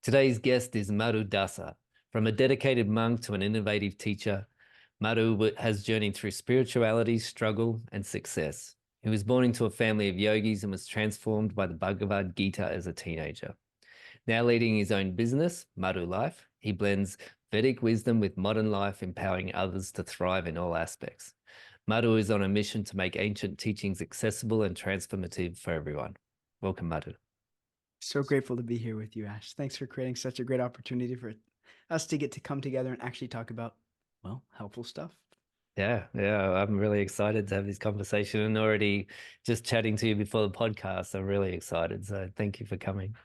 Today's guest is Madhu Dasa. From a dedicated monk to an innovative teacher, Madhu has journeyed through spirituality, struggle, and success. He was born into a family of yogis and was transformed by the Bhagavad Gita as a teenager. Now leading his own business, Madhu Life, he blends Vedic wisdom with modern life, empowering others to thrive in all aspects. Madhu is on a mission to make ancient teachings accessible and transformative for everyone. Welcome, Madhu. So grateful to be here with you, Ash. Thanks for creating such a great opportunity for us to get to come together and actually talk about, well, helpful stuff. Yeah, I'm really excited to have this conversation and already just chatting to you before the podcast. I'm really excited. So thank you for coming.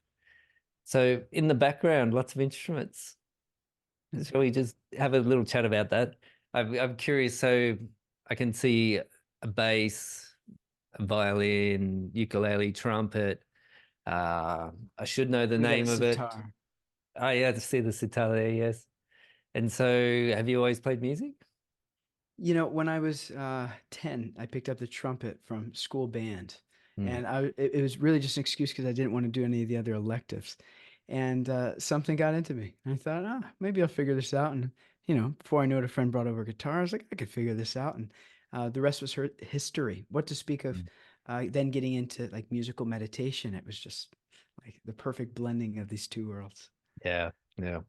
So in the background, lots of instruments. Shall we just have a little chat about that? I'm curious. So I can see a bass, a violin, ukulele, trumpet. I should know the We got a name of it. sitar. Oh yeah, to see the sitar there, yes. And so have you always played music? When I was 10, I picked up the trumpet from school band. Hmm. And it was really just an excuse because I didn't want to do any of the other electives. And something got into me. And I thought, maybe I'll figure this out. And, before I knew it, a friend brought over a guitar. I was like, I could figure this out. And the rest was her history. What to speak of then getting into like musical meditation. It was just like the perfect blending of these two worlds. Yeah, yeah.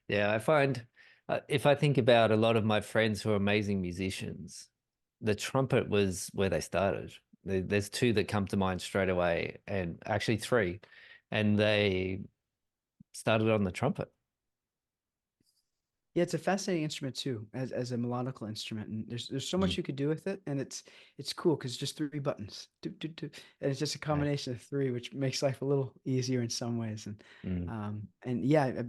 Yeah, I find if I think about a lot of my friends who are amazing musicians, the trumpet was where they started. There's two that come to mind straight away, and actually three, and they started on the trumpet. Yeah, it's a fascinating instrument too, as a melodical instrument, and there's so much Mm, you could do with it, and it's cool because it's just three buttons, do, do, do, and it's just a yeah. combination of three, which makes life a little easier in some ways, Mm, and yeah,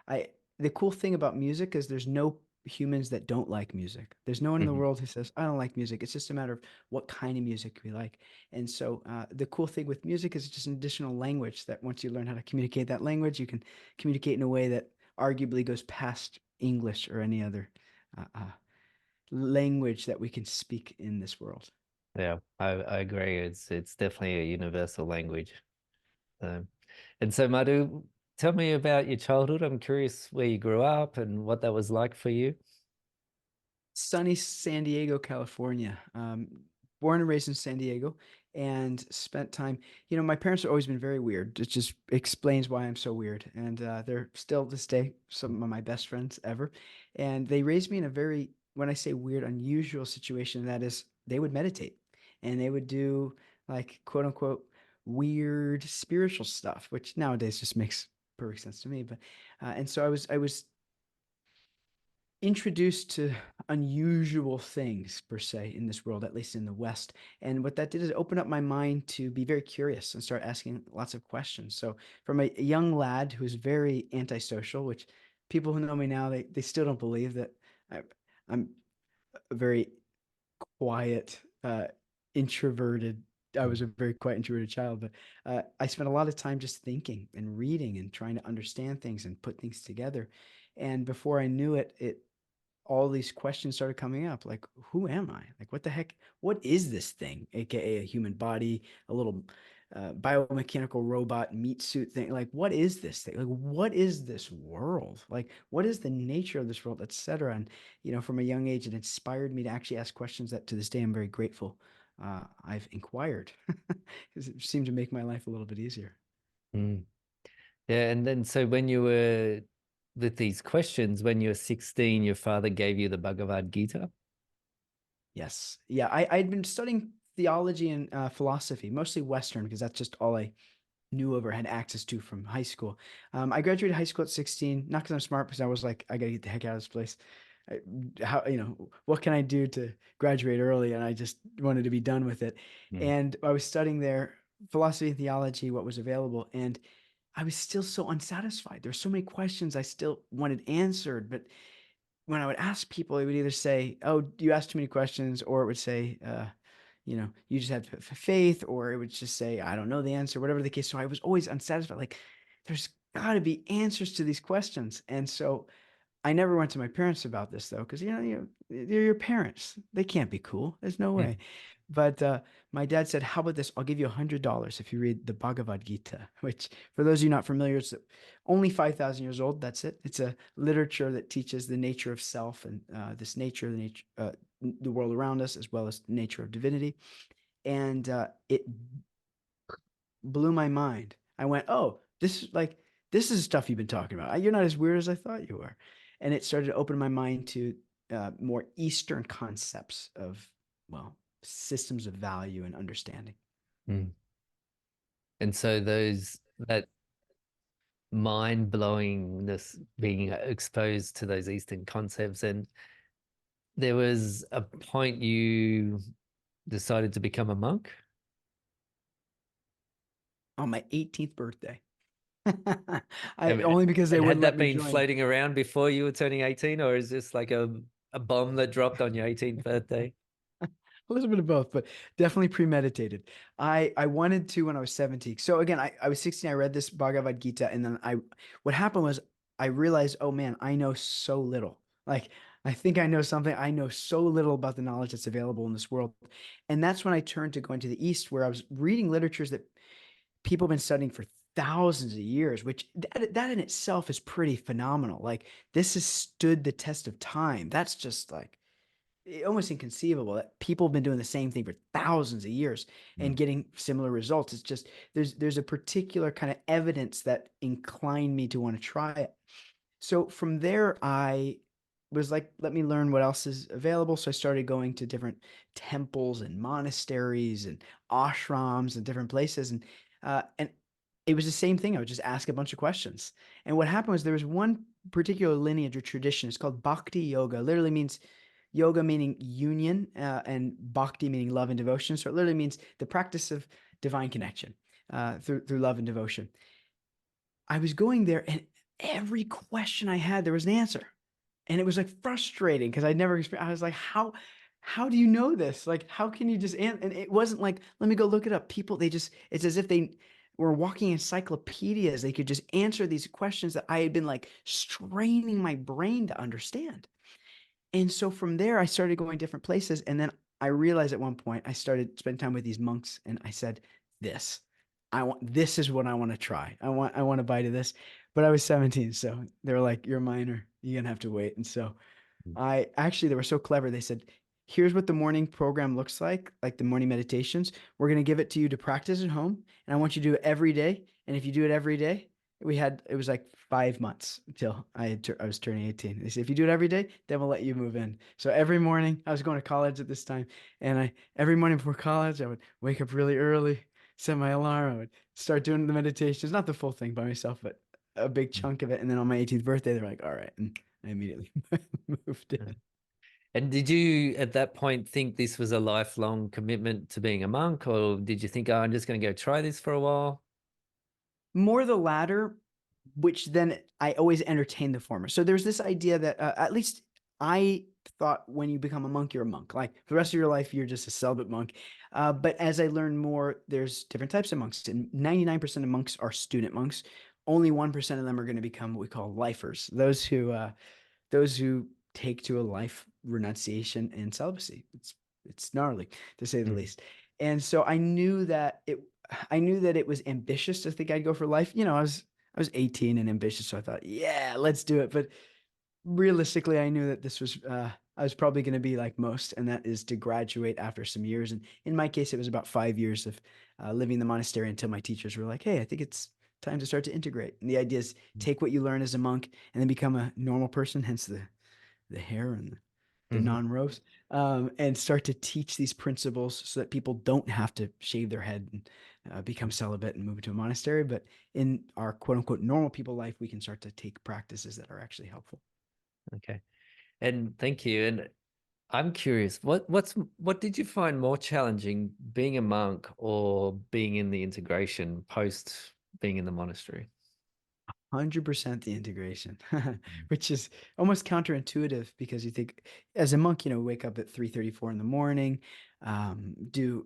I the cool thing about music is there's no humans that don't like music. There's no one in the mhm. world who says I don't like music. It's just a matter of what kind of music we like, and so the cool thing with music is it's just an additional language that once you learn how to communicate that language, you can communicate in a way that arguably goes past English or any other uh, uh, language that we can speak in this world. Yeah, I agree. It's definitely a universal language. Um, and so, Madhu, tell me about your childhood. I'm curious where you grew up and what that was like for you. Sunny San Diego, California. Born and raised in San Diego and spent time. My parents have always been very weird. It just explains why I'm so weird. And they're still to this day some of my best friends ever. And they raised me in a very, when I say weird, unusual situation, that is, they would meditate and they would do like quote unquote weird spiritual stuff, which nowadays just makes perfect sense to me. But and so I was introduced to unusual things per se in this world, at least in the West. And what that did is open up my mind to be very curious and start asking lots of questions. So from a young lad who's very antisocial, which people who know me now, they still don't believe that I, I'm a very quiet, introverted. I Mm, was a very quiet, introverted child, but I spent a lot of time just thinking and reading and trying to understand things and put things together. And before I knew it, all these questions started coming up like, who am I? Like, what the heck? What is this thing, aka a human body, a little biomechanical robot meat suit thing? Like, what is this thing? Like, what is this world? Like, what is the nature of this world, etc. And from a young age, it inspired me to actually ask questions that to this day I'm very grateful I've inquired because it seemed to make my life a little bit easier. mm. Yeah, and then so when you were with these questions, when you were 16, your father gave you the Bhagavad Gita. Yes. Yeah. I'd been studying theology and philosophy, mostly Western, because that's just all I knew of or had access to from high school. I graduated high school at 16, not because I'm smart, because I was like, I gotta get the heck out of this place. What can I do to graduate early? And I just wanted to be done with it. Mm, And I was studying there, philosophy and theology, what was available. And I was still so unsatisfied. There were so many questions I still wanted answered, but when I would ask people, it would either say, "Oh, you asked too many questions," or it would say, "You just have faith," or it would just say, "I don't know the answer," whatever the case. So I was always unsatisfied. Like, there's got to be answers to these questions, and so I never went to my parents about this though, because they're your parents. They can't be cool. There's no way. Mm, But my dad said, "How about this? I'll give you $100 if you read the Bhagavad Gita." Which, for those of you not familiar, it's only 5,000 years old. That's it. It's a literature that teaches the nature of self and this nature, the world around us, as well as the nature of divinity. And it blew my mind. I went, "Oh, this is stuff you've been talking about. You're not as weird as I thought you were." And it started to open my mind to more Eastern concepts of, well, systems of value and understanding. mm. And so that mind blowingness, being exposed to those Eastern concepts, and there was a point you decided to become a monk. On my 18th birthday. I And, only because they and wouldn't had let that me been join. floating around before you were turning 18, or is this like a bomb that dropped on your 18th birthday? A little bit of both, but definitely premeditated. I wanted to when I was 17. So again, I was 16. I read this Bhagavad Gita, and then what happened was I realized, oh man, I know so little. Like I think I know something. I know so little about the knowledge that's available in this world. And that's when I turned to going to the East, where I was reading literatures that people have been studying for thousands of years, which that in itself is pretty phenomenal. Like this has stood the test of time. That's just like almost inconceivable that people have been doing the same thing for thousands of years and Mm. getting similar results. It's just there's a particular kind of evidence that inclined me to want to try it. So from there, I was like, let me learn what else is available. So I started going to different temples and monasteries and ashrams and different places, and it was the same thing. I would just ask a bunch of questions. And what happened was there was one particular lineage or tradition. It's called Bhakti Yoga. It literally means yoga meaning union, and bhakti meaning love and devotion. So it literally means the practice of divine connection through love and devotion. I was going there, and every question I had, there was an answer, and it was like frustrating because I'd never experienced. I was like, how do you know this? Like, how can you just and it wasn't like, let me go look it up. People, they just, it's as if they were walking encyclopedias. They could just answer these questions that I had been like straining my brain to understand. And so from there, I started going different places. And then I realized at one point, I started spending time with these monks, and I said, this, this is what I want to try. I want to bite of this. But I was 17. So they were like, you're a minor. You're going to have to wait. And so they were so clever. They said, here's what the morning program looks like the morning meditations. We're going to give it to you to practice at home. And I want you to do it every day. And if you do it every day, it was like 5 months until I was turning 18. They said, if you do it every day, then we'll let you move in. So every morning, I was going to college at this time. And every morning before college, I would wake up really early, set my alarm. I would start doing the meditations, not the full thing by myself, but a big chunk of it. And then on my 18th birthday, they're like, all right. And I immediately moved Yeah. in. And did you at that point think this was a lifelong commitment to being a monk, or did you think, oh, I'm just going to go try this for a while? More the latter, which then I always entertain the former. So there's this idea that at least I thought when you become a monk, you're a monk. Like for the rest of your life, you're just a celibate monk. But as I learned more, there's different types of monks. And 99% of monks are student monks. Only 1% of them are going to become what we call lifers. Those who take to a life renunciation and celibacy. It's gnarly to say the Mm. least. And so I knew that it was ambitious to think I'd go for life. I was 18 and ambitious, so I thought, yeah, let's do it. But realistically, I knew that this was I was probably going to be like most, and that is to graduate after some years. And in my case, it was about 5 years of living in the monastery until my teachers were like, "Hey, I think it's time to start to integrate." And the idea is take what you learn as a monk and then become a normal person, hence the hair and the Mhm. non-robes, and start to teach these principles so that people don't have to shave their head and become celibate and move into a monastery. But in our quote unquote normal people life, we can start to take practices that are actually helpful. Okay. And thank you. And I'm curious, what did you find more challenging, being a monk or being in the integration post being in the monastery? 100% the integration, which is almost counterintuitive because you think as a monk, wake up at 3:34 in the morning, do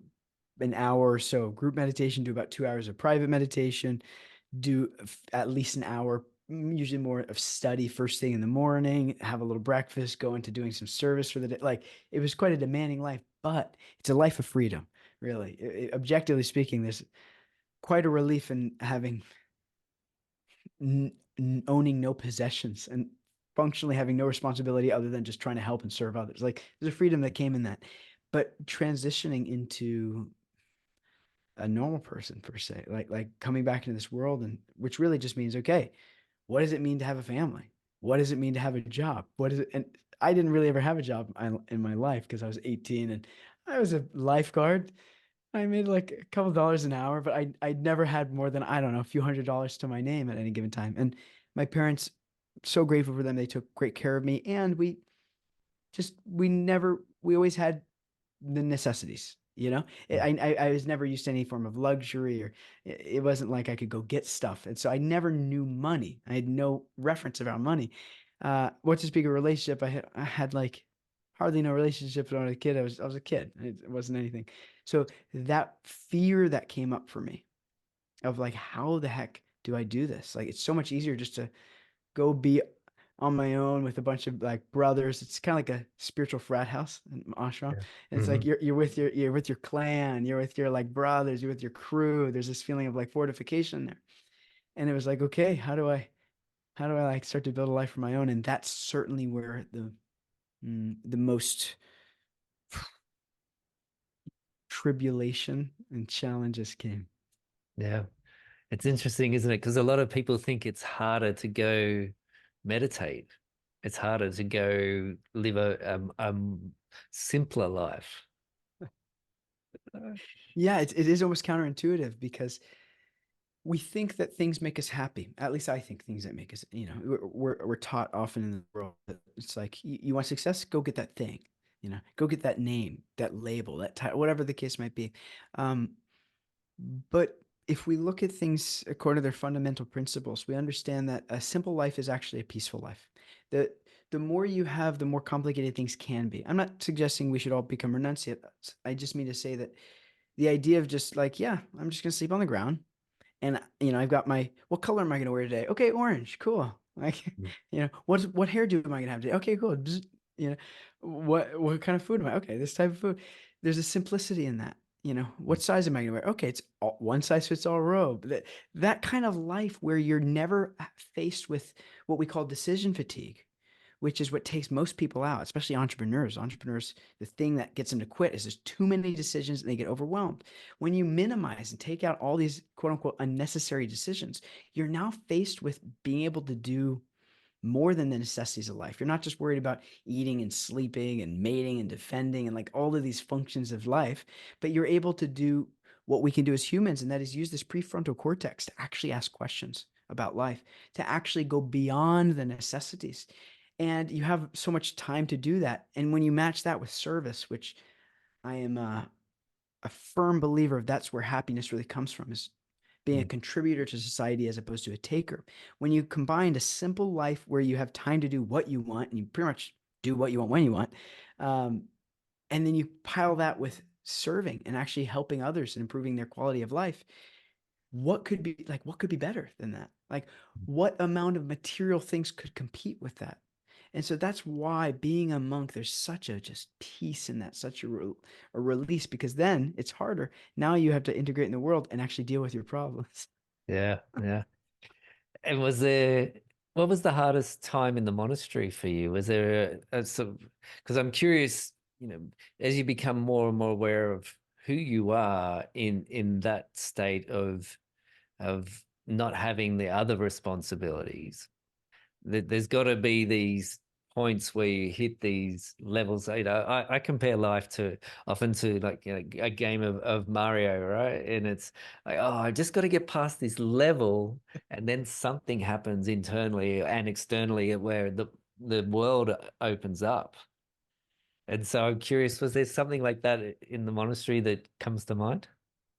an hour or so of group meditation, do about 2 hours of private meditation, do at least an hour usually more of study first thing in the morning, have a little breakfast, go into doing some service for the day. Like it was quite a demanding life, but it's a life of freedom, really. Objectively speaking, there's quite a relief in having owning no possessions and functionally having no responsibility other than just trying to help and serve others. Like there's a freedom that came in that. But transitioning into a normal person per se, like coming back into this world, and which really just means, okay, what does it mean to have a family? What does it mean to have a job? What is it? And I didn't really ever have a job in my life because I was 18 and I was a lifeguard. I made like a couple dollars an hour, but I never had more than, I don't know, a few $100s to my name at any given time. And my parents, so grateful for them. They took great care of me, and we always had the necessities. I was never used to any form of luxury, or it wasn't like I could go get stuff. And so I never knew money. I had no reference around money. What to speak of relationship, I had like hardly no relationships when I was a kid. I was a kid. It wasn't anything. So that fear that came up for me of like, how the heck do I do this? Like, it's so much easier just to go be on my own with a bunch of like brothers. It's kind of like a spiritual frat house and ashram. Yeah. And it's like you're with your clan, you're with your like brothers, you're with your crew. There's this feeling of like fortification there. And it was like, okay, how do I like start to build a life for my own? And that's certainly where the most tribulation and challenges came. Yeah. It's interesting, isn't it? Because a lot of people think it's harder to go meditate. It's harder to go live a simpler life. Yeah, it is almost counterintuitive because we think that things make us happy. At least I think things that make us, we're taught often in the world that it's like, you want success, go get that thing, go get that name, that label, that title, whatever the case might be. Um, but if we look at things according to their fundamental principles, we understand that a simple life is actually a peaceful life. The more you have, the more complicated things can be. I'm not suggesting we should all become renunciates. I just mean to say that the idea of just like, yeah, I'm just gonna sleep on the ground, and I've got what color am I gonna wear today? Okay, orange, cool. Like, Mm. what hairdo am I gonna have today? Okay, cool. You know, what kind of food am I? Okay, this type of food. There's a simplicity in that. What size am I gonna wear? Okay, it's one size fits all robe. That kind of life where you're never faced with what we call decision fatigue, which is what takes most people out, especially entrepreneurs. Entrepreneurs, the thing that gets them to quit is there's too many decisions and they get overwhelmed. When you minimize and take out all these quote unquote unnecessary decisions, you're now faced with being able to do more than the necessities of life. You're not just worried about eating and sleeping and mating and defending and like all of these functions of life, but you're able to do what we can do as humans, and that is use this prefrontal cortex to actually ask questions about life, to actually go beyond the necessities. And you have so much time to do that. And when you match that with service, which I am a firm believer of, that's where happiness really comes from, is being a Mm. contributor to society as opposed to a taker. When you combine a simple life where you have time to do what you want, and you pretty much do what you want when you want, um, and then you pile that with serving and actually helping others and improving their quality of life, what could be better than that? Like, what amount of material things could compete with that? And so that's why being a monk, there's such a just peace in that, such a release, because then it's harder. Now you have to integrate in the world and actually deal with your problems. Yeah, yeah. And what was the hardest time in the monastery for you? Was there a sort of, because I'm curious, as you become more and more aware of who you are in that state of not having the other responsibilities, there's got to be these points where you hit these levels. I compare life to often to like a game of Mario, right? And it's like, oh, I just got to get past this level, and then something happens internally and externally where the world opens up. And so I'm curious, was there something like that in the monastery that comes to mind?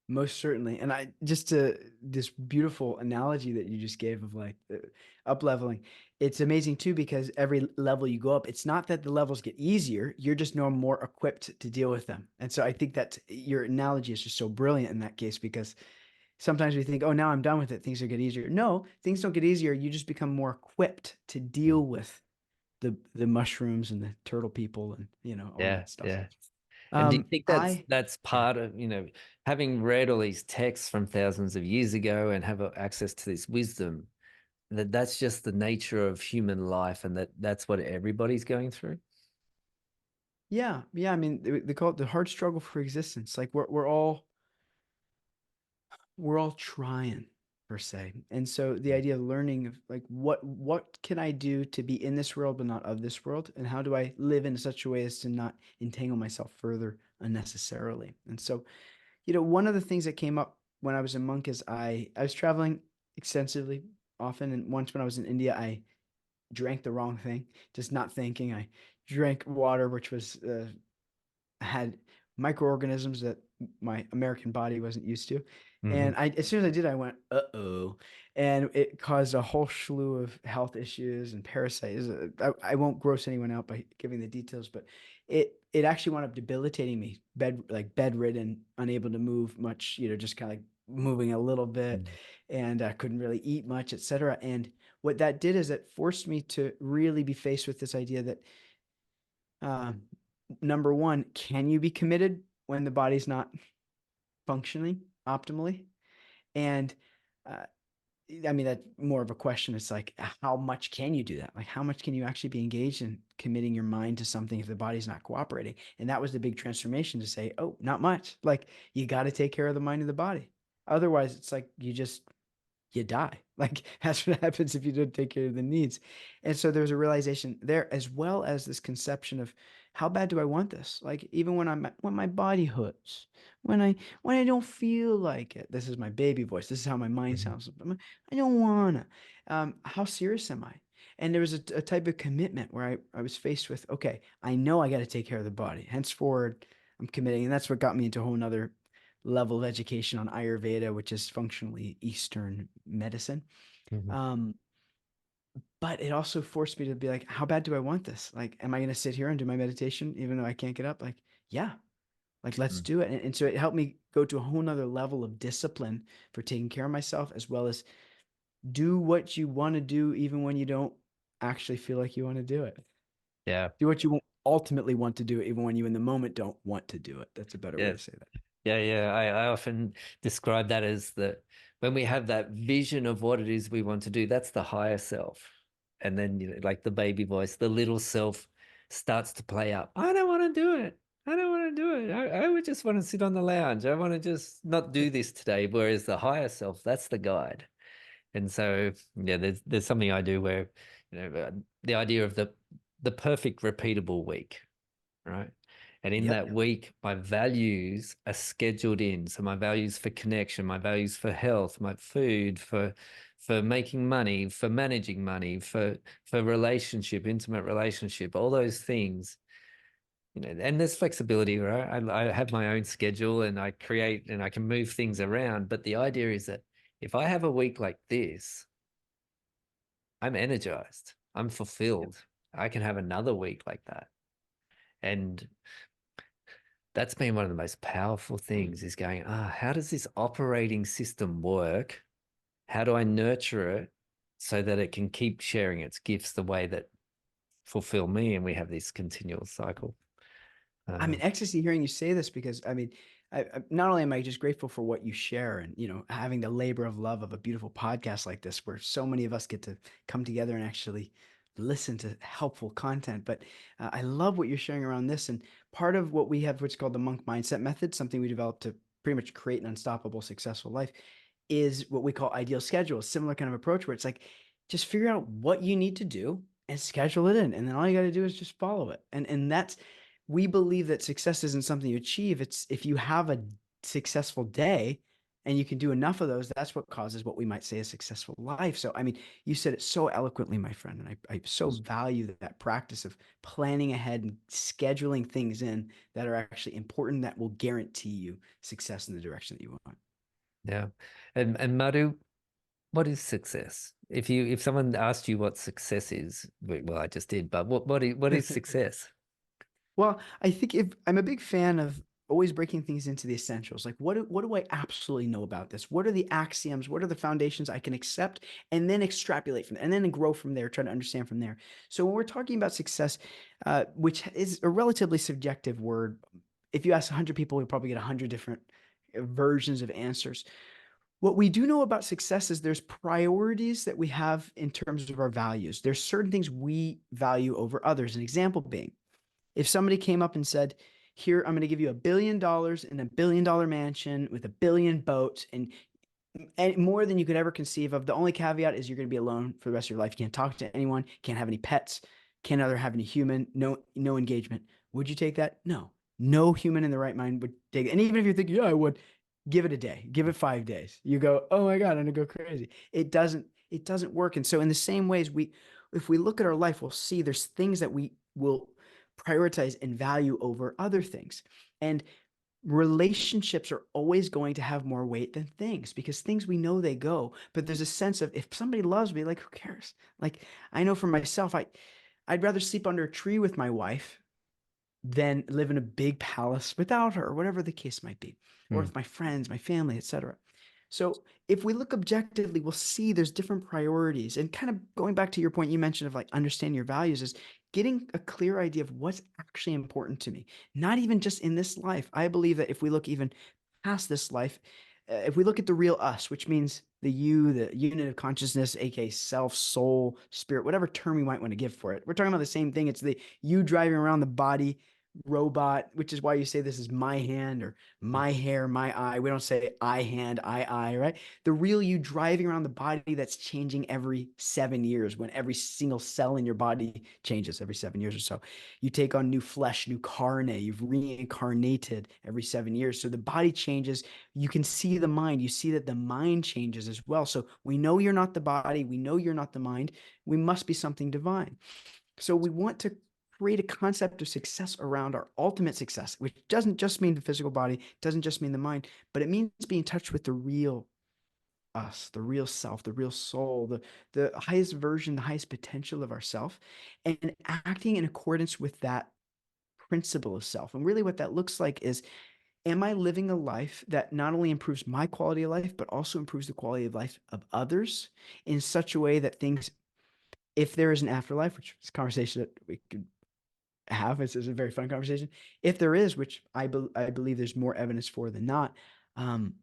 Most certainly. And I just to this beautiful analogy that you just gave of like up leveling. It's amazing too, because every level you go up, it's not that the levels get easier, you're just no more equipped to deal with them. And so I think that your analogy is just so brilliant in that case, because sometimes we think, oh, now I'm done with it, things will get easier. No, things don't get easier. You just become more equipped to deal with the mushrooms and the turtle people and all Yeah, that stuff. yeah. And do you think I that's Yeah. part of, having read all these texts from thousands of years ago and have access to this wisdom, that's just the nature of human life, and that's what everybody's going through? Yeah, yeah. I mean, they call it the hard struggle for existence. Like we're all trying per se. And so the idea of learning of like what can I do to be in this world but not of this world, and how do I live in such a way as to not entangle myself further unnecessarily. And so, one of the things that came up when I was a monk is I was traveling extensively often, and once when I was in India, I drank the wrong thing, just not thinking. I drank water which was had microorganisms that my American body wasn't used to. Hmm. And as soon as I did, I went, uh-oh. And it caused a whole slew of health issues and parasites. I won't gross anyone out by giving the details, but it actually wound up debilitating me, bedridden, unable to move much, just kind of like moving a little bit, and I couldn't really eat much, etc. And what that did is it forced me to really be faced with this idea that um, number one, can you be committed when the body's not functioning optimally? And uh, I mean, that's more of a question. It's like, how much can you do that? Like, how much can you actually be engaged in committing your mind to something if the body's not cooperating? And that was the big transformation to say, oh, not much. Like, you got to take care of the mind and the body. Otherwise, it's like you die. Like that's what happens if you don't take care of the needs. And so there's a realization there, as well as this conception of how bad do I want this? Like even when my body hurts, when I don't feel like it. This is my baby voice. This is how my mind Hmm. sounds. I don't wanna. How serious am I? And there was a type of commitment where I was faced with, okay, I know I got to take care of the body. Henceforward, I'm committing. And that's what got me into a whole nother level of education on Ayurveda, which is functionally Eastern medicine. Hmm. Um, but it also forced me to be like, how bad do I want this? Like, am I going to sit here and do my meditation even though I can't get up? Like, yeah, like let's do it. And so it helped me go to a whole nother level of discipline for taking care of myself, as well as do what you want to do even when you don't actually feel like you want to do it. Yeah. Do what you ultimately want to do, even when you in the moment don't want to do it. That's a better way Yeah. to say that. Yeah, yeah. I often describe that as when we have that vision of what it is we want to do, that's the higher self. And then, like the baby voice, the little self starts to play up. I don't want to do it. I don't want to do it. I would just want to sit on the lounge. I want to just not do this today. Whereas the higher self, that's the guide. And so, yeah, there's something I do where, the idea of the perfect repeatable week, right? And in Yep. that week, my values are scheduled in. So my values for connection, my values for health, my food, for making money, for managing money, for relationship, intimate relationship, all those things. And there's flexibility, right? I have my own schedule and I create and I can move things around. But the idea is that if I have a week like this, I'm energized, I'm Yep. fulfilled. I can have another week like that. And that's been one of the most powerful things is going, how does this operating system work? How do I nurture it so that it can keep sharing its gifts the way that fulfill me? And we have this continual cycle. I'm in ecstasy hearing you say this because I mean, not only am I just grateful for what you share and having the labor of love of a beautiful podcast like this, where so many of us get to come together and actually listen to helpful content, but I love what you're sharing around this. And part of what we have, what's called the monk mindset method, something we developed to pretty much create an unstoppable, successful life, is what we call ideal schedule, a similar kind of approach where it's like just figure out what you need to do and schedule it in, and then all you got to do is just follow it. And that's we believe that success isn't something you achieve. It's if you have a successful day and you can do enough of those, that's what causes what we might say a successful life. So, I mean, you said it so eloquently, my friend, and I so value that practice of planning ahead and scheduling things in that are actually important that will guarantee you success in the direction that you want. Yeah. And Madhu, what is success? If someone asked you what success is, well, I just did, but what is success? Well, I think if I'm a big fan of always breaking things into the essentials. Like what do I absolutely know about this? What are the axioms? What are the foundations I can accept and then extrapolate from there, and then grow from there, try to understand from there. So when we're talking about success, which is a relatively subjective word, if you ask 100 people, you'll probably get 100 different versions of answers. What we do know about success is there's priorities that we have in terms of our values. There's certain things we value over others. An example being, if somebody came up and said, here, I'm going to give you $1 billion in $1 billion mansion with 1 billion boats and more than you could ever conceive of. The only caveat is you're going to be alone for the rest of your life. You can't talk to anyone, can't have any pets, can't ever have any human, no engagement. Would you take that? No. No human in the right mind would take it. And even if you're thinking, yeah, I would, give it a day, give it 5 days. You go, oh my God, I'm gonna go crazy. It doesn't work. And so in the same ways, if we look at our life, we'll see there's things that we will prioritize and value over other things. And relationships are always going to have more weight than things, because things, we know they go, but there's a sense of, if somebody loves me, like, who cares? Like, I know for myself, I'd rather sleep under a tree with my wife than live in a big palace without her, or whatever the case might be, or with my friends, my family, etc. So if we look objectively, we'll see there's different priorities. And kind of going back to your point you mentioned of like understanding your values, is getting a clear idea of what's actually important to me, not even just in this life. I believe that if we look even past this life, if we look at the real us, which means the you, the unit of consciousness, aka self, soul, spirit, whatever term we might want to give for it, we're talking about the same thing. It's the you driving around the body robot, which is why you say this is my hand or my hair, my eye. We don't say I hand, I, right? The real you driving around the body that's changing every 7 years, when every single cell in your body changes every 7 years or so. You take on new flesh, new carne, you've reincarnated every 7 years. So the body changes. You can see the mind. You see that the mind changes as well. So we know you're not the body. We know you're not the mind. We must be something divine. So we want to create a concept of success around our ultimate success, which doesn't just mean the physical body, doesn't just mean the mind, but it means being in touch with the real us, the real self, the real soul, the highest version, the highest potential of ourself, and acting in accordance with that principle of self. And really what that looks like is, am I living a life that not only improves my quality of life, but also improves the quality of life of others in such a way that things, if there is an afterlife, which is a conversation that we could have. It's a very fun conversation. If there is, which I believe there's more evidence for than not, um,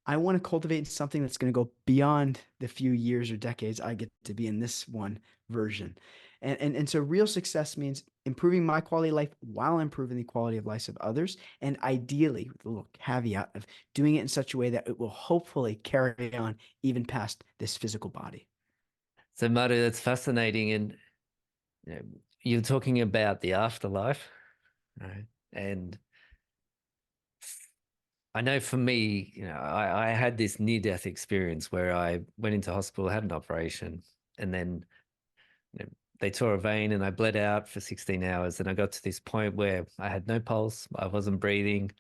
I want to cultivate something that's going to go beyond the few years or decades I get to be in this one version. And so real success means improving my quality of life while improving the quality of life of others. And ideally, with a little caveat of doing it in such a way that it will hopefully carry on even past this physical body. So, Madhu, that's fascinating. And you know, you're talking about the afterlife, right? And I know for me, I had this near-death experience where I went into hospital, had an operation, and then they tore a vein and I bled out for 16 hours. And I got to this point where I had no pulse, I wasn't breathing.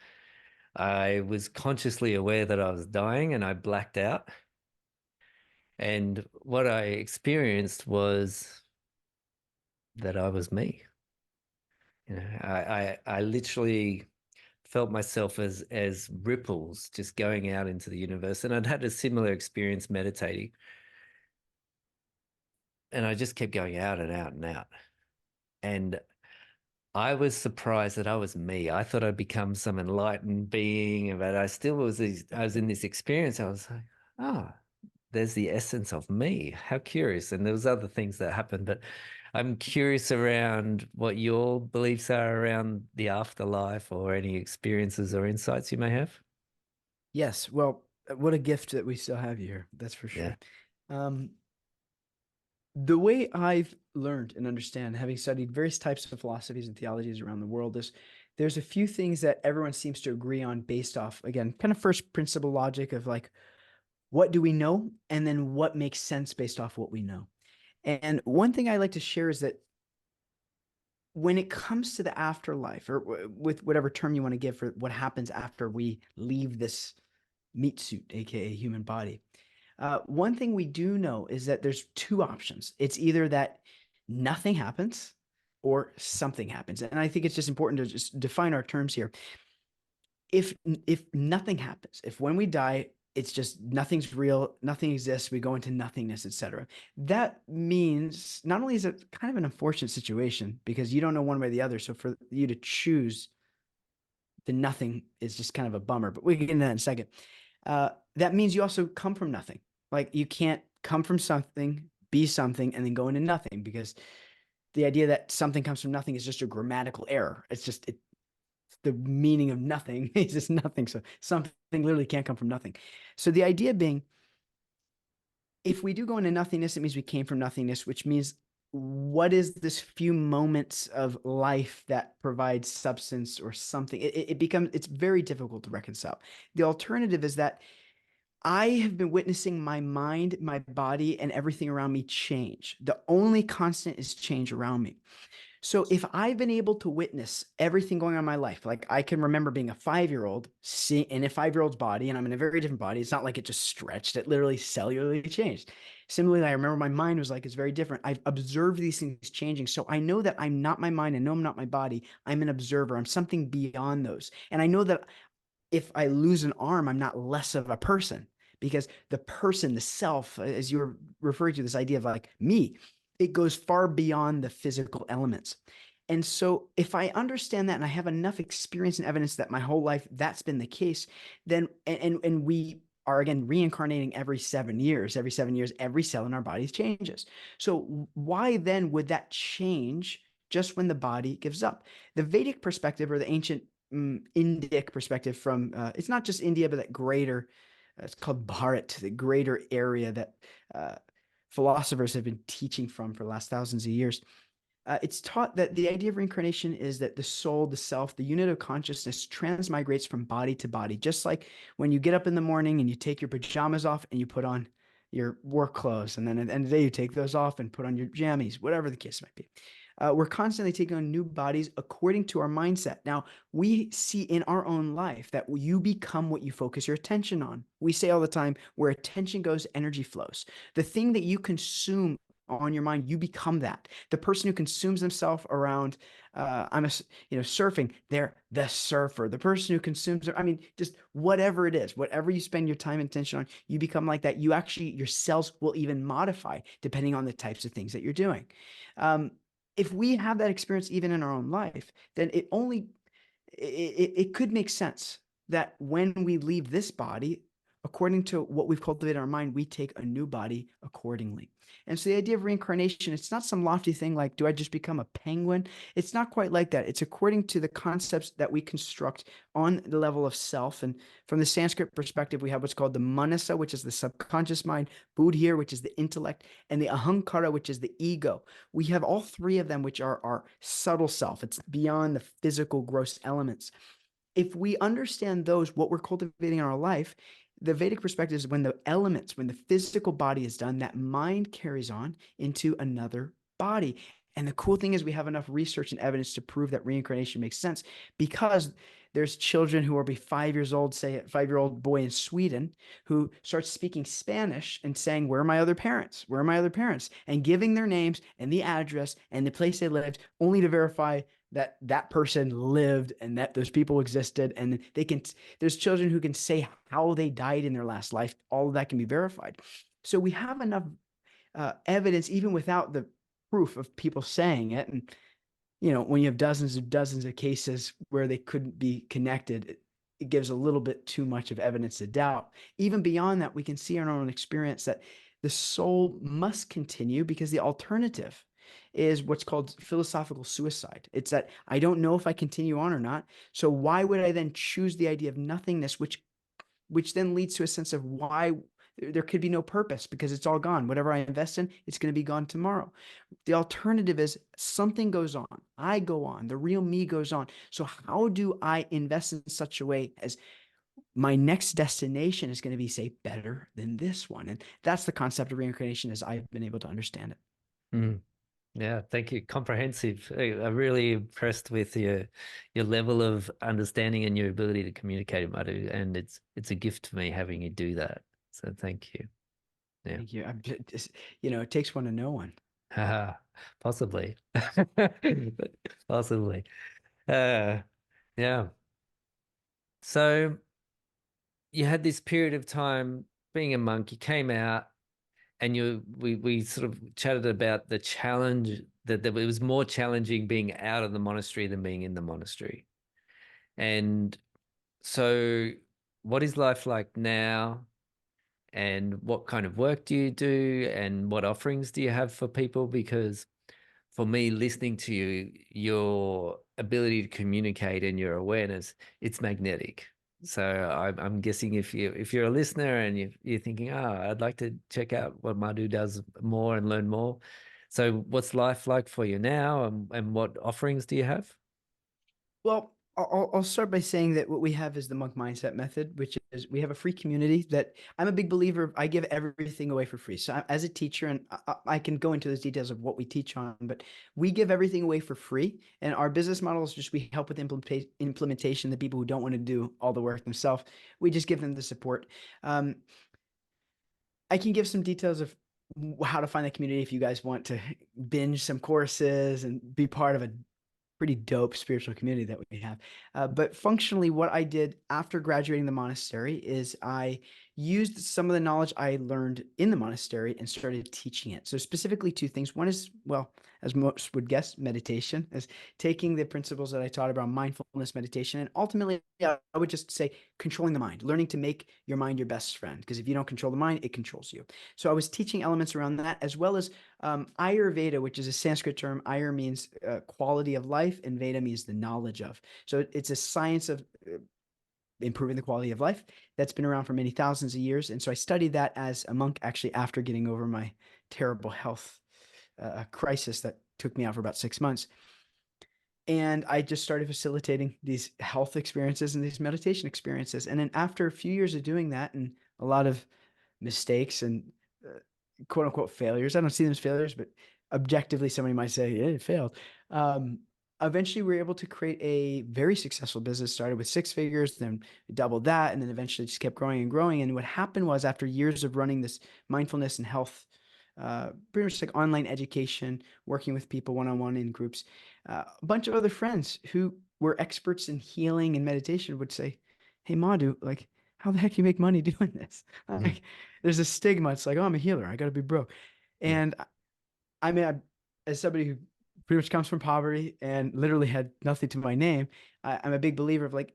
I was consciously aware that I was dying and I blacked out. And what I experienced was that I was me. I literally felt myself as ripples just going out into the universe. And I'd had a similar experience meditating. And I just kept going out and out and out. And I was surprised that I was me. I thought I'd become some enlightened being, but I still was. I was in this experience. I was like, oh, there's the essence of me. How curious. And there was other things that happened, but I'm curious around what your beliefs are around the afterlife, or any experiences or insights you may have. Yes, well, what a gift that we still have you here. That's for Yeah. sure. Um, the way I've learned and understand, having studied various types of philosophies and theologies around the world, is there's a few things that everyone seems to agree on based off, again, kind of first principle logic of like, what do we know? And then what makes sense based off what we know. And one thing I like to share is that when it comes to the afterlife, or with whatever term you want to give for what happens after we leave this meat suit, aka human body, one thing we do know is that there's two options. It's either that nothing happens or something happens. And I think it's just important to just define our terms here. if nothing happens, if when we die, it's just nothing's real, nothing exists, we go into nothingness, etc. That means not only is it kind of an unfortunate situation because you don't know one way or the other. So for you to choose the nothing is just kind of a bummer, but we can get into that in a second. That means you also come from nothing. Like you can't come from something, be something, and then go into nothing, because the idea that something comes from nothing is just a grammatical error. It's just the meaning of nothing is just nothing. So something literally can't come from nothing. So the idea being, if we do go into nothingness, it means we came from nothingness, which means what is this few moments of life that provides substance or something? It becomes, it's very difficult to reconcile. The alternative is that I have been witnessing my mind, my body, and everything around me change. The only constant is change around me. So if I've been able to witness everything going on in my life, like I can remember being a 5-year-old in a 5-year-old's body, and I'm in a very different body. It's not like it just stretched, it literally cellularly changed. Similarly, I remember my mind was like, it's very different. I've observed these things changing. So I know that I'm not my mind. I know I'm not my body. I'm an observer. I'm something beyond those. And I know that if I lose an arm, I'm not less of a person, because the person, the self, as you were referring to, this idea of like me, it goes far beyond the physical elements. And so if I understand that and I have enough experience and evidence that my whole life that's been the case, then and we are again reincarnating every 7 years, every cell in our bodies changes. So why then would that change just when the body gives up? The Vedic perspective, or the ancient Indic perspective from it's not just India, but that greater, it's called Bharat, the greater area that uh, philosophers have been teaching from for the last thousands of years. It's taught that the idea of reincarnation is that the soul, the self, the unit of consciousness transmigrates from body to body, just like when you get up in the morning and you take your pajamas off and you put on your work clothes, and then at the end of the day you take those off and put on your jammies, whatever the case might be. We're constantly taking on new bodies according to our mindset. Now, we see in our own life that you become what you focus your attention on. We say all the time, where attention goes, energy flows. The thing that you consume on your mind, you become that. The person who consumes themselves around, surfing, they're the surfer. The person who consumes, I mean, just whatever it is, whatever you spend your time and attention on, you become like that. You actually, your cells will even modify depending on the types of things that you're doing. If we have that experience even in our own life, then it could make sense that when we leave this body, according to what we've cultivated in our mind, we take a new body accordingly. And so the idea of reincarnation, it's not some lofty thing like, do I just become a penguin? It's not quite like that. It's according to the concepts that we construct on the level of self. And from the Sanskrit perspective, we have what's called the manasa, which is the subconscious mind, buddhir, which is the intellect, and the ahankara, which is the ego. We have all three of them, which are our subtle self. It's beyond the physical gross elements. If we understand those, what we're cultivating in our life, the Vedic perspective is when the elements, when the physical body is done, that mind carries on into another body. And the cool thing is we have enough research and evidence to prove that reincarnation makes sense, because there's children who will be 5 years old, say a 5-year-old boy in Sweden, who starts speaking Spanish and saying, where are my other parents? Where are my other parents? And giving their names and the address and the place they lived, only to verify that that person lived and that those people existed. And there's children who can say how they died in their last life. All of that can be verified. So we have enough evidence, even without the proof of people saying it. And, when you have dozens of cases where they couldn't be connected, it gives a little bit too much of evidence to doubt. Even beyond that, we can see in our own experience that the soul must continue, because the alternative is what's called philosophical suicide. It's that I don't know if I continue on or not. So why would I then choose the idea of nothingness, which then leads to a sense of why there could be no purpose, because it's all gone. Whatever I invest in, it's going to be gone tomorrow. The alternative is something goes on. I go on. The real me goes on. So how do I invest in such a way as my next destination is going to be, say, better than this one? And that's the concept of reincarnation as I've been able to understand it. Mm. Yeah, thank you. Comprehensive. I'm really impressed with your level of understanding and your ability to communicate, Madhu. And it's a gift to me having you do that. So thank you. Yeah. Thank you. I'm just, it takes one to know one. Possibly. Possibly. Yeah. So you had this period of time being a monk, you came out, and we sort of chatted about the challenge that it was more challenging being out of the monastery than being in the monastery. And so what is life like now? And what kind of work do you do? And what offerings do you have for people? Because for me, listening to you, your ability to communicate and your awareness, it's magnetic. So I'm guessing if you're a listener and you're thinking, oh, I'd like to check out what Madhu does more and learn more. So what's life like for you now, and what offerings do you have? Well, I'll start by saying that what we have is the monk mindset method, which is we have a free community that I'm a big believer of. I give everything away for free. So as a teacher, and I can go into those details of what we teach on, but we give everything away for free. And our business model is just we help with implementation. The people who don't want to do all the work themselves, we just give them the support. Um, I can give some details of how to find the community if you guys want to binge some courses and be part of a pretty dope spiritual community that we have. But functionally, what I did after graduating the monastery is I used some of the knowledge I learned in the monastery and started teaching it. So specifically two things. One is, well, as most would guess, meditation, as taking the principles that I taught about mindfulness meditation. And ultimately, I would just say controlling the mind, learning to make your mind your best friend. Because if you don't control the mind, it controls you. So I was teaching elements around that, as well as Ayurveda, which is a Sanskrit term. Ayur means quality of life, and Veda means the knowledge of. So it's a science of improving the quality of life that's been around for many thousands of years. And so I studied that as a monk, actually, after getting over my terrible health crisis that took me out for about 6 months. And I just started facilitating these health experiences and these meditation experiences. And then after a few years of doing that and a lot of mistakes and quote unquote failures, I don't see them as failures, but objectively, somebody might say, yeah, it failed. Eventually, we were able to create a very successful business, started with 6 figures, then doubled that, and then eventually just kept growing and growing. And what happened was, after years of running this mindfulness and health, pretty much like online education, working with people one on one in groups, a bunch of other friends who were experts in healing and meditation would say, "Hey, Madhu, like, how the heck do you make money doing this?" Mm, Like, there's a stigma. It's like, "Oh, I'm a healer. I got to be broke." mm, And I mean, as somebody who pretty much comes from poverty and literally had nothing to my name, I'm a big believer of like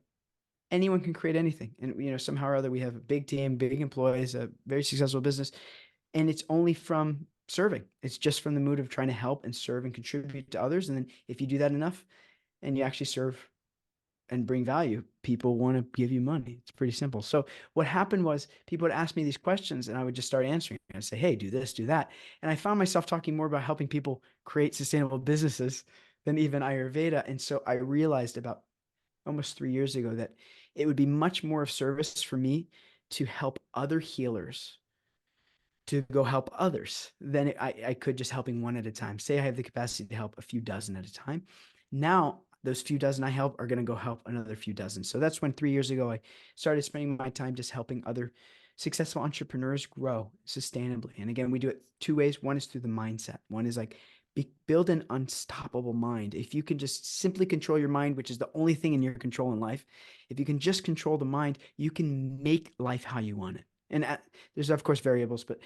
anyone can create anything. And, somehow or other, we have a big team, big employees, a very successful business. And it's only from serving. It's just from the mood of trying to help and serve and contribute to others. And then if you do that enough and you actually serve and bring value, people want to give you money. It's pretty simple. So what happened was people would ask me these questions and I would just start answering. I'd say, hey, do this, do that. And I found myself talking more about helping people create sustainable businesses than even Ayurveda. And so I realized about almost 3 years ago that it would be much more of service for me to help other healers to go help others than I could just helping one at a time. Say I have the capacity to help a few dozen at a time. Now, those few dozen I help are going to go help another few dozen. So that's when 3 years ago I started spending my time just helping other successful entrepreneurs grow sustainably. And again, we do it two ways. One is through the mindset. One is like build an unstoppable mind. If you can just simply control your mind, which is the only thing in your control in life, if you can just control the mind, you can make life how you want it. And there's of course variables, but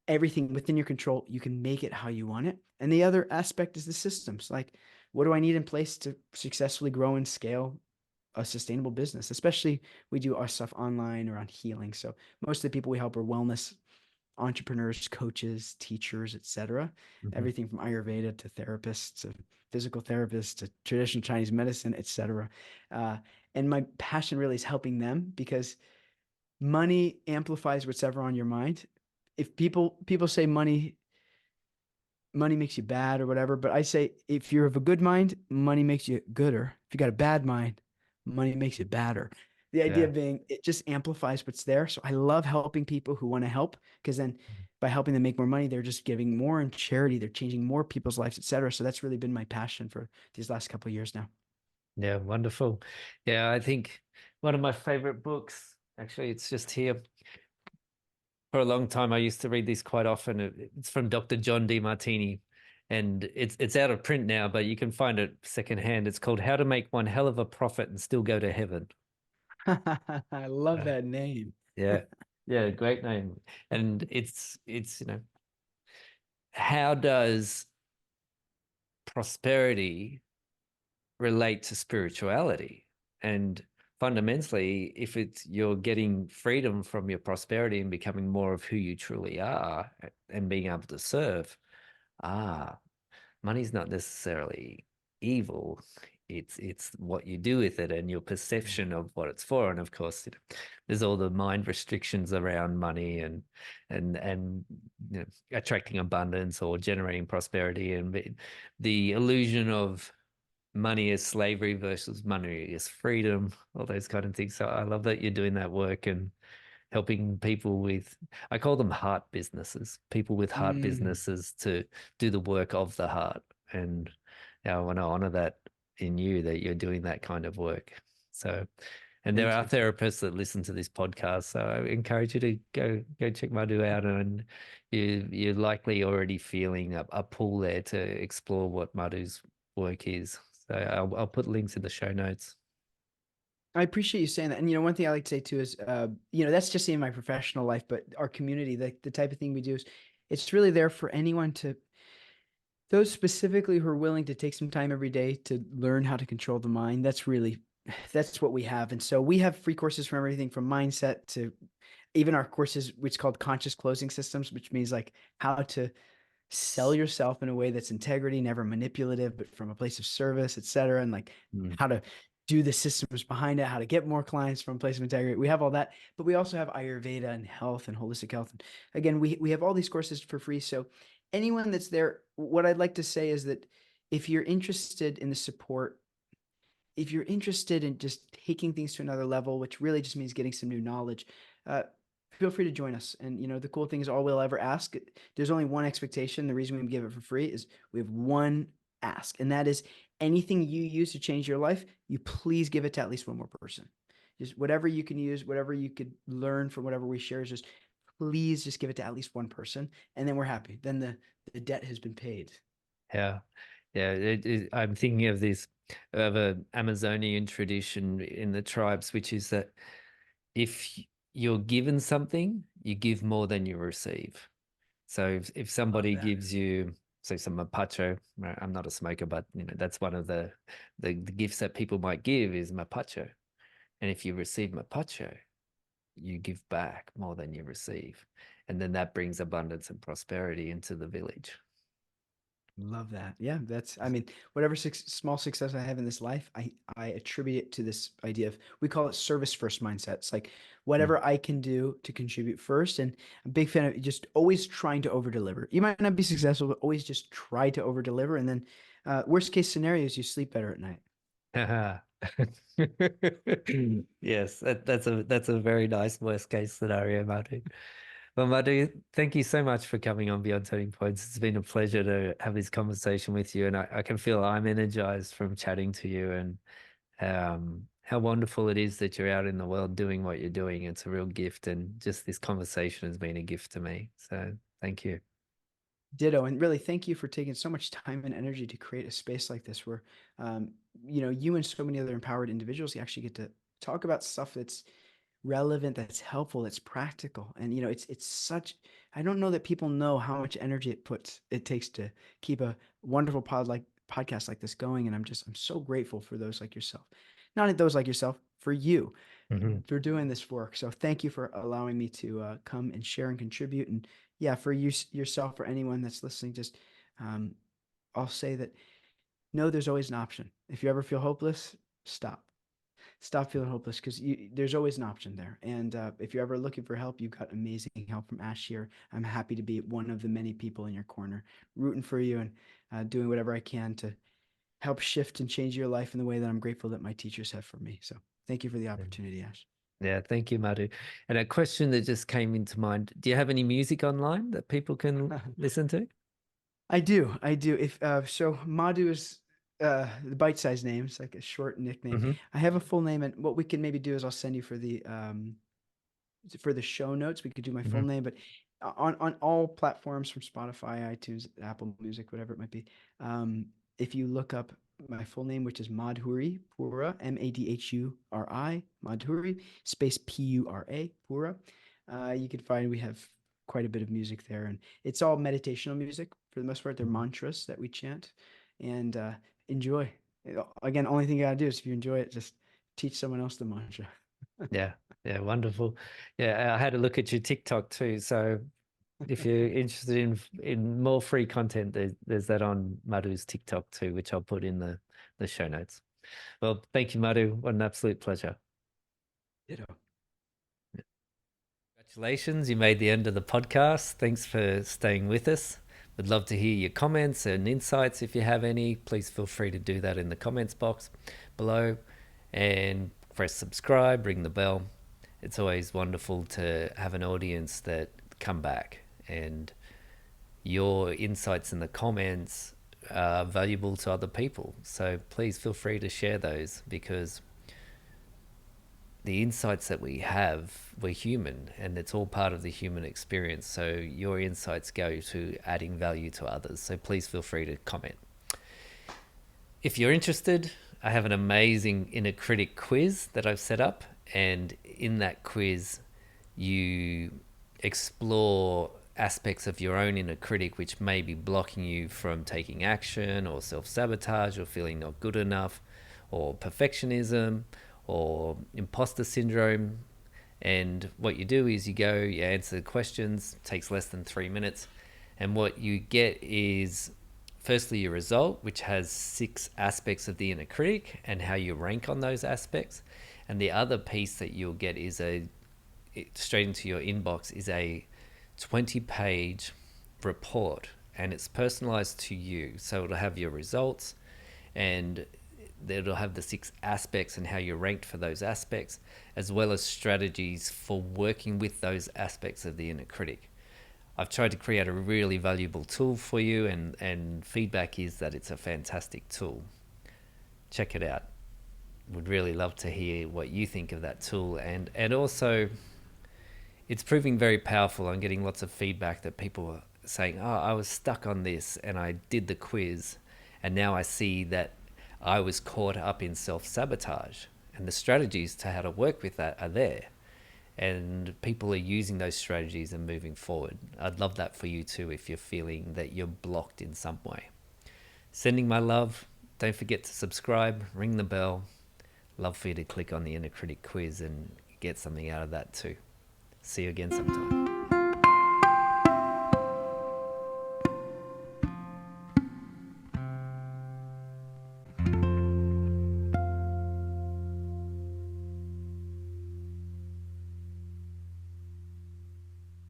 everything within your control, you can make it how you want it. And the other aspect is the systems. Like, what do I need in place to successfully grow and scale a sustainable business? Especially we do our stuff online around healing. So most of the people we help are wellness entrepreneurs, coaches, teachers, etc. mhm. Everything from Ayurveda to therapists to physical therapists to traditional Chinese medicine, etc. And my passion really is helping them because money amplifies whatever on your mind. If people say money makes you bad or whatever, but I say if you're of a good mind, money makes you gooder. If you got a bad mind, money makes you badder. The idea Yeah. being it just amplifies what's there. So I love helping people who want to help because then by helping them make more money, they're just giving more in charity. They're changing more people's lives, etc. So that's really been my passion for these last couple of years now. Yeah, wonderful. Yeah, I think one of my favorite books, actually, it's just here. For a long time, I used to read this quite often. It's from Dr. John D. Martini, and it's out of print now, but you can find it secondhand. It's called How to Make One Hell of a Profit and Still Go to Heaven. I love Uh, that name. yeah, yeah, great name. And it's how does prosperity relate to spirituality? And fundamentally, if it's you're getting freedom from your prosperity and becoming more of who you truly are and being able to serve, ah, money's not necessarily evil. It's what you do with it and your Mm. perception of what it's for. And of course, there's all the mind restrictions around money and attracting abundance or generating prosperity and the illusion of money is slavery versus money is freedom, all those kind of things. So I love that you're doing that work and helping people with, I call them heart businesses, people with heart Mm. businesses to do the work of the heart. And I want to honor that in you, that you're doing that kind of work. So, and there Thank are you. therapists that listen to this podcast. So I encourage you to go check Madhu out, and you're likely already feeling a pull there to explore what Madhu's work is. So I'll put links in the show notes. I appreciate you saying that. And one thing I like to say too is, that's just in my professional life, but our community, the type of thing we do is, it's really there for anyone to, those specifically who are willing to take some time every day to learn how to control the mind. That's what we have. And so we have free courses from everything from mindset to even our courses, which called conscious closing systems, which means like how to sell yourself in a way that's integrity, never manipulative, but from a place of service, et cetera. And like Mm. how to do the systems behind it, how to get more clients from a place of integrity. We have all that, but we also have Ayurveda and health and holistic health. And again, we have all these courses for free. So anyone that's there, what I'd like to say is that if you're interested in the support, if you're interested in just taking things to another level, which really just means getting some new knowledge, uh, feel free to join us. And the cool thing is, all we'll ever ask, there's only one expectation. The reason we give it for free is we have one ask, and that is anything you use to change your life, you please give it to at least one more person. Just whatever you can use, whatever you could learn from whatever we share, is just please just give it to at least one person, and then we're happy. Then the debt has been paid. Yeah. Yeah, I'm thinking of this of a Amazonian tradition in the tribes, which is that if you're given something, you give more than you receive. So if Love somebody that. gives you, say, some mapacho, I'm not a smoker, but that's one of the gifts that people might give is mapacho. And if you receive mapacho, you give back more than you receive, and then that brings abundance and prosperity into the village. Love that. Yeah, I mean, whatever small success I have in this life, I attribute it to this idea of, we call it service first mindset. It's like Mm. whatever I can do to contribute first. And I'm a big fan of just always trying to over deliver. You might not be successful, but always just try to over deliver. And then worst case scenario is you sleep better at night. Yes, that's a very nice worst case scenario, Madhu. Well, Madhu, thank you so much for coming on Beyond Turning Points. It's been a pleasure to have this conversation with you, and I can feel I'm energized from chatting to you and how wonderful it is that you're out in the world doing what you're doing. It's a real gift, and just this conversation has been a gift to me. So thank you. Ditto. And really, thank you for taking so much time and energy to create a space like this where, um, you and so many other empowered individuals, you actually get to talk about stuff that's relevant, that's helpful, that's practical. And it's such, I don't know that people know how much energy it takes to keep a wonderful podcast like this going. And I'm so grateful for those like yourself. Not those like yourself, for you, Mhm. for doing this work. So thank you for allowing me to come and share and contribute. And yeah, for you yourself or anyone that's listening, just um, I'll say that no, there's always an option. If you ever feel hopeless, stop. Stop feeling hopeless, because there's always an option there. And if you're ever looking for help, you've got amazing help from Ash here. I'm happy to be one of the many people in your corner, rooting for you and doing whatever I can to help shift and change your life in the way that I'm grateful that my teachers have for me. So thank you for the opportunity, Ash. Yeah, thank you, Madhu. And a question that just came into mind: do you have any music online that people can listen to? I do. I do. If so, Madhu is the bite-sized name. It's like a short nickname. Hmm. I have a full name, and what we can maybe do is I'll send you for the show notes. We could do my full Hmm. name, but on all platforms from Spotify, iTunes, Apple Music, whatever it might be. Um, if you look up my full name, which is Madhuri Pura, Madhuri, Madhuri, space Pura, Pura, you can find we have quite a bit of music there. And it's all meditational music for the most part. They're mantras that we chant and enjoy. Again, only thing you gotta do is if you enjoy it, just teach someone else the mantra. Yeah, yeah, wonderful. Yeah, I had a look at your TikTok too. So if you're interested in more free content, there's that on Madhu's TikTok too, which I'll put in the show notes. Well, thank you, Madhu. What an absolute pleasure. Ditto. Congratulations, you made the end of the podcast. Thanks for staying with us. We'd love to hear your comments and insights. If you have any, please feel free to do that in the comments box below, and press subscribe, ring the bell. It's always wonderful to have an audience that come back, and your insights in the comments are valuable to other people. So please feel free to share those, because the insights that we have, we're human, and it's all part of the human experience. So your insights go to adding value to others. So please feel free to comment. If you're interested, I have an amazing inner critic quiz that I've set up. And in that quiz, you explore aspects of your own inner critic which may be blocking you from taking action, or self-sabotage, or feeling not good enough, or perfectionism, or imposter syndrome. And what you do is you answer the questions. It takes less than 3 minutes, and what you get is firstly your result, which has 6 aspects of the inner critic and how you rank on those aspects. And the other piece that you'll get is straight into your inbox is a 20-page report, and it's personalized to you. So it'll have your results, and it'll have the 6 aspects and how you're ranked for those aspects, as well as strategies for working with those aspects of the inner critic. I've tried to create a really valuable tool for you, and feedback is that it's a fantastic tool. Check it out. Would really love to hear what you think of that tool, and also it's proving very powerful. I'm getting lots of feedback that people are saying, oh, I was stuck on this and I did the quiz, and now I see that I was caught up in self-sabotage, and the strategies to how to work with that are there, and people are using those strategies and moving forward. I'd love that for you too, if you're feeling that you're blocked in some way. Sending my love. Don't forget to subscribe, ring the bell. Love for you to click on the inner critic quiz and get something out of that too. See you again sometime.